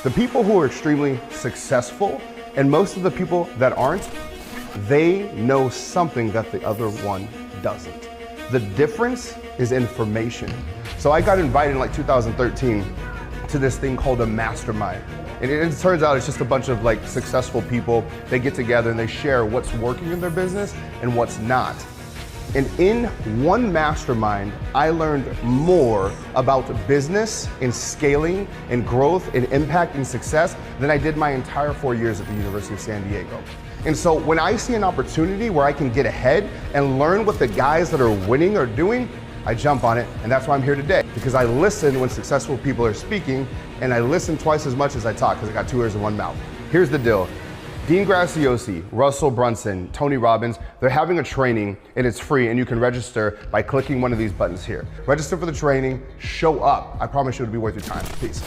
The people who are extremely successful, and most of the people that aren't, they know something that the other one doesn't. The difference is information. So I got invited in like 2013 to this thing called a mastermind. And it turns out it's just a bunch of like successful people. They get together and they share what's working in their business and what's not. And in one mastermind, I learned more about business and scaling and growth and impact and success than I did my entire 4 years at the University of San Diego. And so when I see an opportunity where I can get ahead and learn what the guys that are winning are doing, I jump on it, and that's why I'm here today. Because I listen when successful people are speaking, and I listen twice as much as I talk, because I got 2 ears and 1 mouth. Here's the deal. Dean Graziosi, Russell Brunson, Tony Robbins, they're having a training, and it's free, and you can register by clicking one of these buttons here. Register for the training, show up. I promise you it'll be worth your time. Peace.